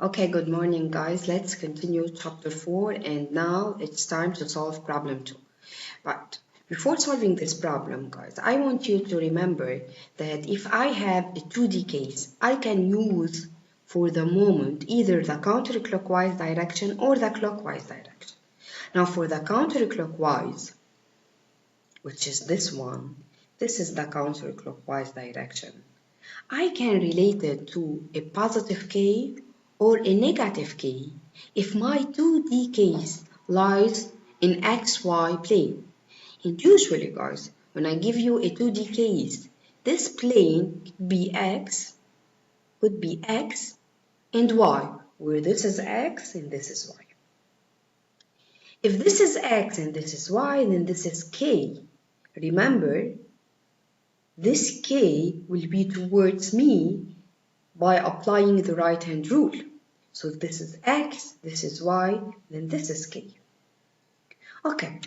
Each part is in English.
Okay, good morning, guys. Let's continue chapter 4, and now it's time to solve problem 2. But before solving this problem, guys, I want you to remember that if I have a 2D case, I can use for the moment either the counterclockwise direction or the clockwise direction. Now, for the counterclockwise, which is this one, this is the counterclockwise direction. I can relate it to a positive k or a negative k if my 2D case lies in xy plane. And usually, guys, when I give you a 2D case, this plane could be x and y, where this is x and this is y. If this is x and this is y, then this is k. Remember, this k will be towards me by applying the right-hand rule. So if this is x, this is y, then this is k. Okay.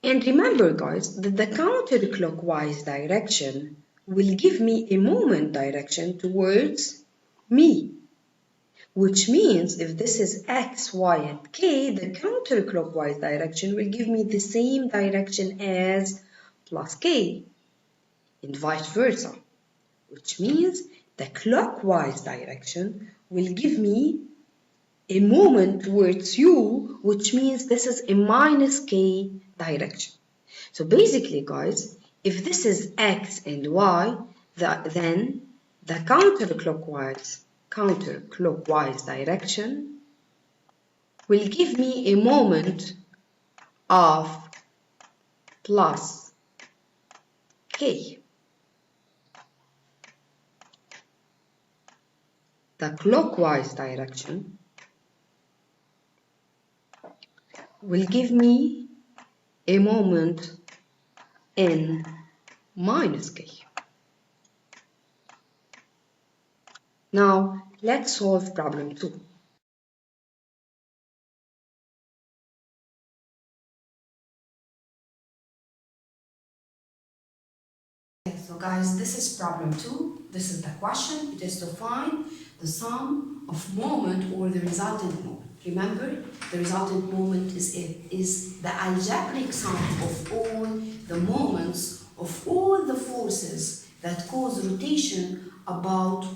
And remember, guys, that the counterclockwise direction will give me a moment direction towards me, which means if this is x, y, and k, the counterclockwise direction will give me the same direction as plus k, and vice versa, which means the clockwise direction will give me a moment towards you, which means this is a minus k direction. So basically, guys, if this is x and y, then the counterclockwise direction will give me a moment of plus k. The clockwise direction will give me a moment in minus k. Now, let's solve problem 2. So guys, this is problem 2. This is the question. It is to find the sum of moment or the resultant moment. Remember, the resultant moment is the algebraic sum of all the moments of all the forces that cause rotation about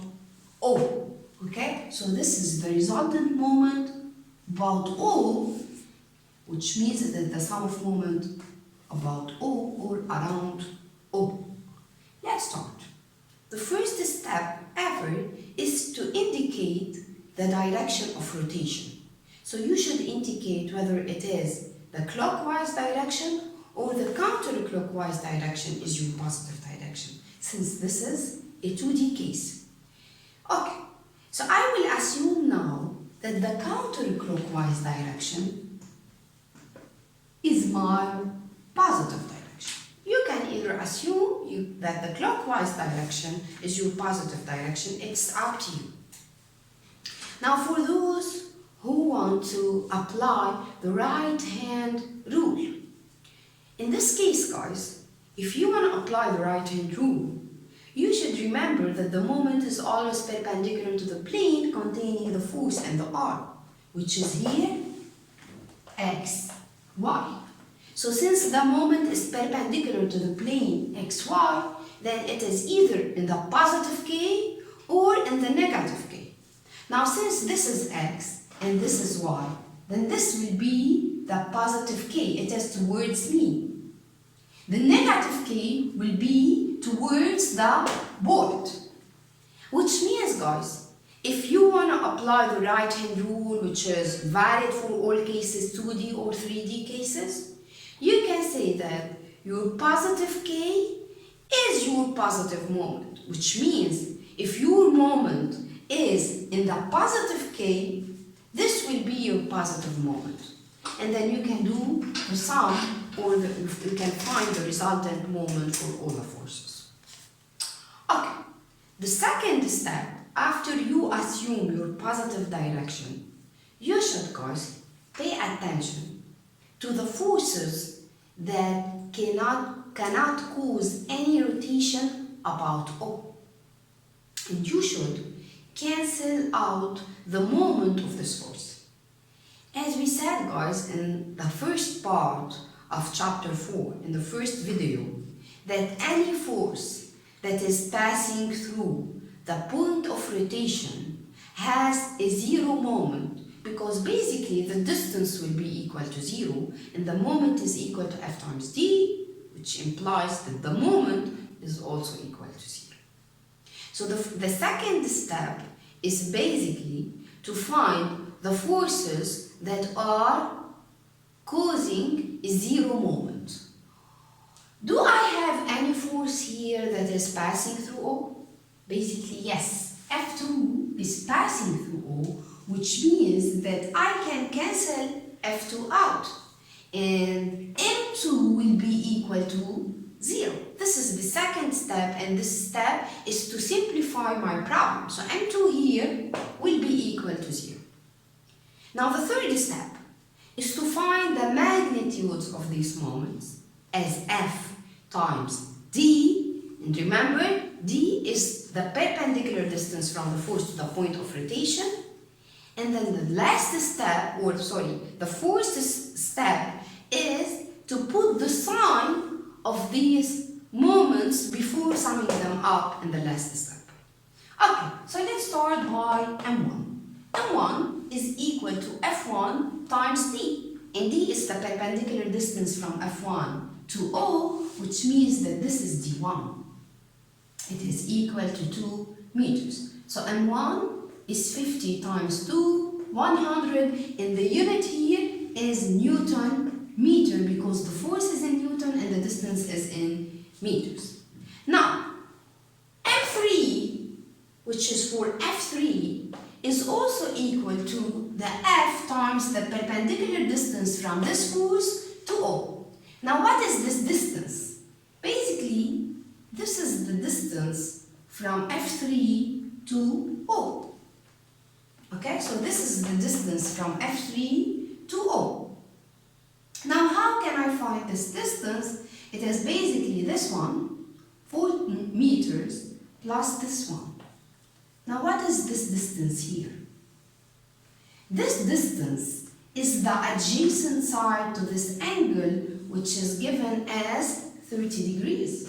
O. Okay, so this is the resultant moment about O, which means that the sum of moment about O or around O. Let's start. The first step ever is to indicate the direction of rotation. So you should indicate whether it is the clockwise direction or the counterclockwise direction is your positive direction, since this is a 2D case. Okay, so I will assume now that the counterclockwise direction is my positive direction. You can either assume that the clockwise direction is your positive direction. It's up to you. Now, for those who want to apply the right-hand rule, in this case, guys, if you want to apply the right-hand rule, you should remember that the moment is always perpendicular to the plane containing the force and the arm, which is here x, y. So since the moment is perpendicular to the plane xy, then it is either in the positive k or in the negative k. Now since this is x and this is y, then this will be the positive k. It is towards me. The negative k will be towards the board. Which means, guys, if you want to apply the right-hand rule, which is valid for all cases, 2D or 3D cases, you can say that your positive k is your positive moment, which means if your moment is in the positive k, this will be your positive moment. And then you can do the sum, or you can find the resultant moment for all the forces. Okay, the second step, after you assume your positive direction, you should, guys, pay attention to the forces that cannot cause any rotation about O. And you should cancel out the moment of this force. As we said, guys, in the first part of chapter 4, in the first video, that any force that is passing through the point of rotation has a zero moment, because basically the distance will be equal to 0 and the moment is equal to F times d, which implies that the moment is also equal to 0. So the second step is basically to find the forces that are causing a zero moment. Do I have any force here that is passing through O? Basically, yes. F2 is passing through O, which means that I can cancel F2 out. And M2 will be equal to 0. This is the second step, and this step is to simplify my problem. So M2 here will be equal to 0. Now the third step is to find the magnitudes of these moments as F times D. And remember, D is the perpendicular distance from the force to the point of rotation. And then the last step, the fourth step is to put the sign of these moments before summing them up in the last step. Okay, so let's start by M1. M1 is equal to F1 times D. And D is the perpendicular distance from F1 to O, which means that this is D1. It is equal to 2 meters. So M1 is 50 times 2, 100, and the unit here is Newton meter because the force is in Newton and the distance is in meters. Now, M3, which is for F3, is also equal to the F times the perpendicular distance from this force to O. Now, what is this distance? Basically, this is the distance from F3 to O. Okay, so this is the distance from F3 to O. Now, how can I find this distance? It is basically this one, 4 meters, plus this one. Now, what is this distance here? This distance is the adjacent side to this angle, which is given as 30 degrees.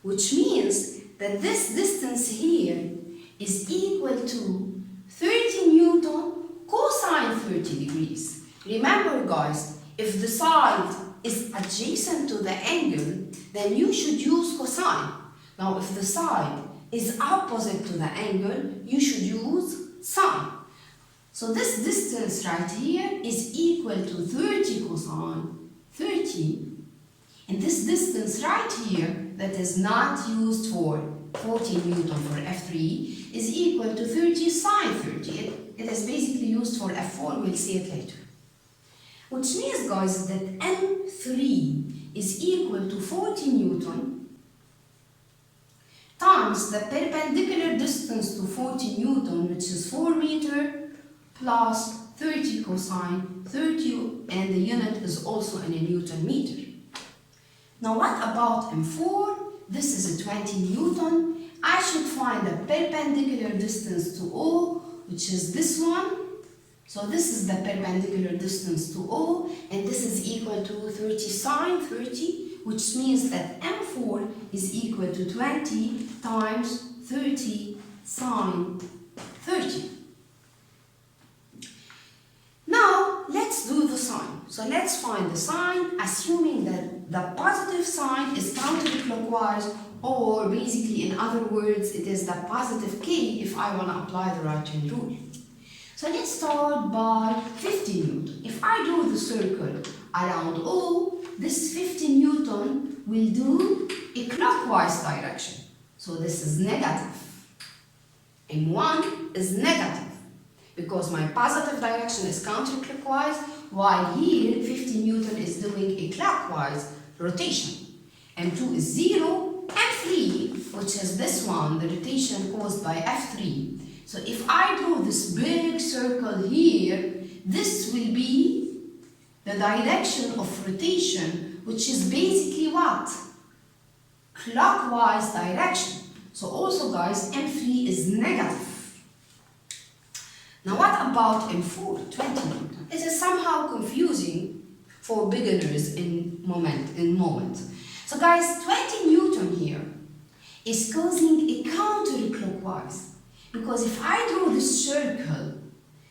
Which means that this distance here is equal to 30 Newton cosine 30 degrees. Remember, guys, if the side is adjacent to the angle, then you should use cosine. Now, if the side is opposite to the angle, you should use sine. So this distance right here is equal to 30 cosine 30. And this distance right here that is not used for 40 Newton for F3 is equal to 30 sine 30. It is basically used for F4, we'll see it later. Which means, guys, that M3 is equal to 40 Newton times the perpendicular distance to 40 Newton, which is 4 meter, plus 30 cosine 30, and the unit is also in a Newton meter. Now, what about M4? This is a 20 Newton. I should find the perpendicular distance to O, which is this one. So this is the perpendicular distance to O, and this is equal to 30 sine 30, which means that M4 is equal to 20 times 30 sine 30. Now, let's do the sign. So let's find the sign, assuming that the positive sign is counterclockwise, or basically, in other words, it is the positive K if I want to apply the right-hand rule. So let's start by 50 Newton. If I do the circle around O, this 50 Newton will do a clockwise direction. So this is negative. M1 is negative because my positive direction is counterclockwise, while here 50 Newton is doing a clockwise rotation. M2 is 0. M3, which is this one, the rotation caused by F3. So if I do this big circle here, this will be the direction of rotation, which is basically what? Clockwise direction. So also, guys, M3 is negative. about M4, 20 Newton? It is somehow confusing for beginners in moment. So guys, 20 Newton here is causing a counterclockwise, because if I draw this circle,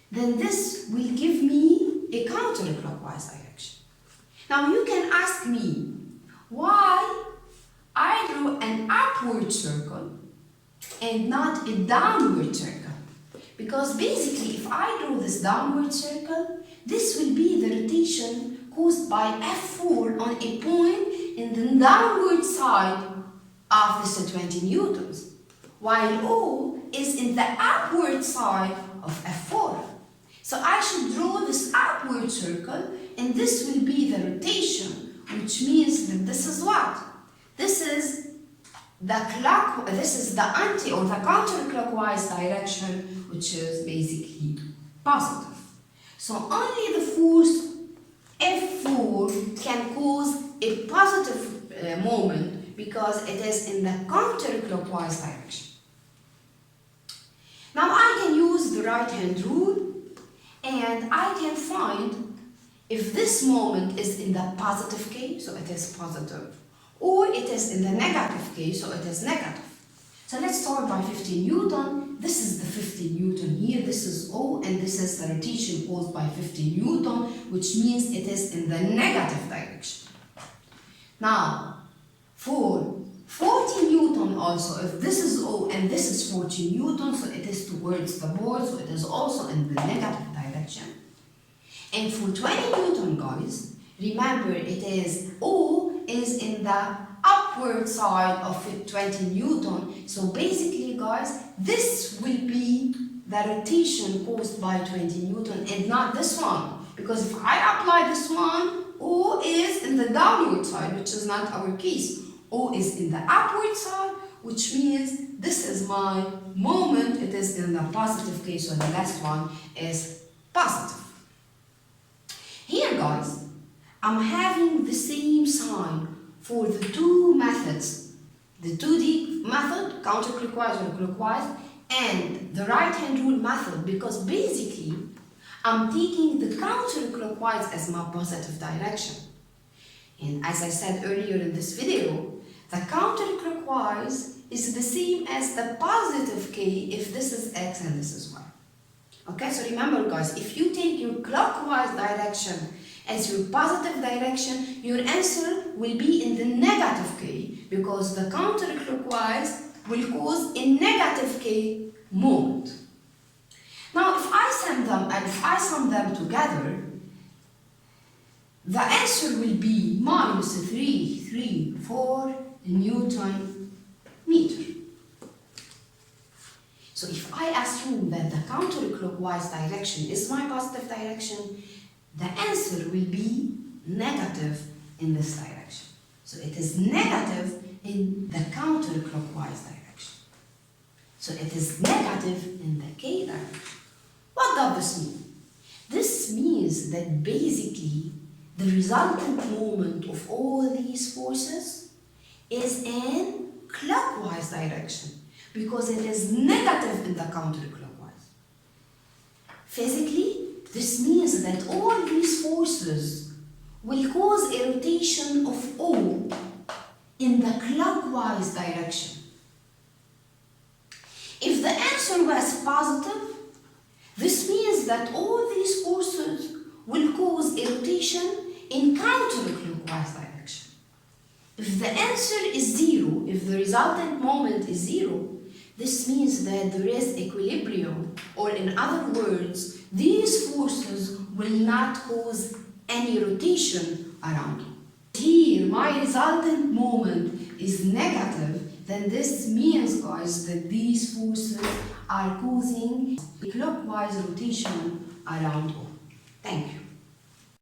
then this will give me a counterclockwise direction. Now you can ask me why I drew an upward circle and not a downward circle. Because basically, if I draw this downward circle, this will be the rotation caused by F4 on a point in the downward side of this 20 newtons, while O is in the upward side of F4. So I should draw this upward circle, and this will be the rotation, which means that this is what? This is the anti or the counterclockwise direction, which is basically positive. So only the force F4 can cause a positive moment because it is in the counterclockwise direction. Now I can use the right hand rule, and I can find if this moment is in the positive case, so it is positive, or it is in the negative case, so it is negative. So let's start by 15 Newton. This is the 15 Newton here, this is O, and this is the rotation caused by 15 Newton, which means it is in the negative direction. Now, for 40 Newton also, if this is O and this is 40 Newton, so it is towards the board, so it is also in the negative direction. And for 20 Newton, guys, remember it is O is in the upward side of 20 Newton. So basically, guys, this will be the rotation caused by 20 Newton and not this one. Because if I apply this one, O is in the downward side, which is not our case. O is in the upward side, which means this is my moment. It is in the positive case, so the last one is positive. Here, guys, I'm having the same sign for the two methods, the 2D method, counterclockwise or clockwise, and the right-hand rule method, because basically I'm taking the counterclockwise as my positive direction. And as I said earlier in this video, the counterclockwise is the same as the positive K if this is X and this is Y. Okay, so remember, guys, if you take your clockwise direction as your positive direction, your answer will be in the negative K, because the counterclockwise will cause a negative K moment. Now, if I sum them together, the answer will be minus 334 Newton meter. So if I assume that the counterclockwise direction is my positive direction, the answer will be negative in this direction. So it is negative in the counterclockwise direction. So it is negative in the K direction. What does this mean? This means that basically the resultant moment of all these forces is in clockwise direction, because it is negative in the counterclockwise. Physically, this means that all these forces will cause a rotation of O in the clockwise direction. If the answer was positive, this means that all these forces will cause a rotation in counterclockwise direction. If the answer is 0, if the resultant moment is 0, this means that there is equilibrium, or in other words, these forces will not cause any rotation around it. Here, my resultant moment is negative, then this means, guys, that these forces are causing a clockwise rotation around O. Thank you.